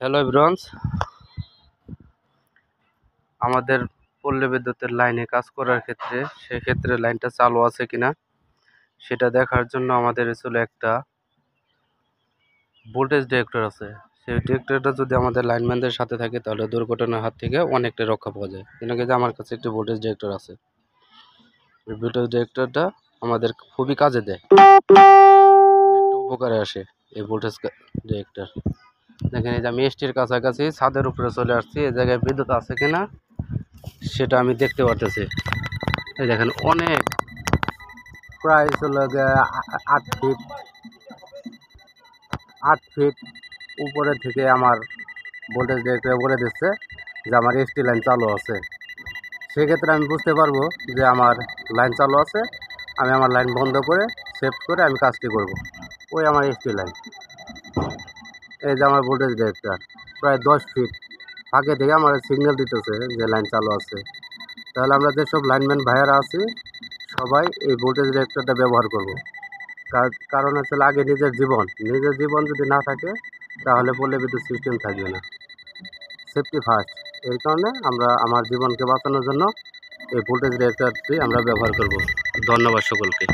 Hello everyone, আমাদের পল্লী বিদ্যুতের লাইনে কাজ করার ক্ষেত্রে সেক্ষেত্রে লাইনটা চালু আছে কিনা সেটা দেখার জন্য আমাদের আসলে একটা ভোল্টেজ ডিটেক্টর আছে। সেই ডিটেক্টরটা যদি আমাদের লাইনম্যানদের সাথে থাকে তাহলে দুর্ঘটনার হাত থেকে অনেকটা রক্ষা পাওয়া যায়। যেন যে আমার কাছে একটি ভোল্টেজ ডিটেক্টর আছে। এই ভোল্টেজ ডিটেক্টরটা আমাদের খুবই কাজে দেয়, অনেকটা উপকারে আসে এই ভোল্টেজ ডিটেক্টর। দেখেন এই যে আমি এসটির কাছাকাছি ছাদের উপরে চলে আসছি, এই জায়গায় বিদ্যুৎ আছে কিনা সেটা আমি দেখতে পারতেছি। এই দেখেন অনেক প্রায় চলে 8 ফিট উপরে থেকে আমার ভোল্টেজ ডিটেক্টর বলে দিচ্ছে যে আমার এসটি লাইন চালু আছে। সেক্ষেত্রে আমি বুঝতে পারবো যে আমার লাইন চালু আছে, আমি আমার লাইন বন্ধ করে সেভ করে আমি কাজটি করব। ওই আমার এসটি লাইন, এই যে আমার ভোল্টেজ ডিটেক্টর প্রায় 10 ফিট ফাঁকে থেকে আমার সিগন্যাল দিতেছে যে লাইন চালু আছে। তাহলে আমরা যেসব লাইনম্যান ভাইয়ারা আছি সবাই এই ভোল্টেজ ডিটেক্টরটা ব্যবহার করব। কারণ হচ্ছে আগে নিজের জীবন যদি না থাকে তাহলে পল্লী বিদ্যুৎ সিস্টেম থাকবে না। সেফটি ফার্স্ট, এর কারণে আমরা আমার জীবনকে বাঁচানোর জন্য এই ভোল্টেজ ডিটেক্টরটি আমরা ব্যবহার করব। ধন্যবাদ সকলকে।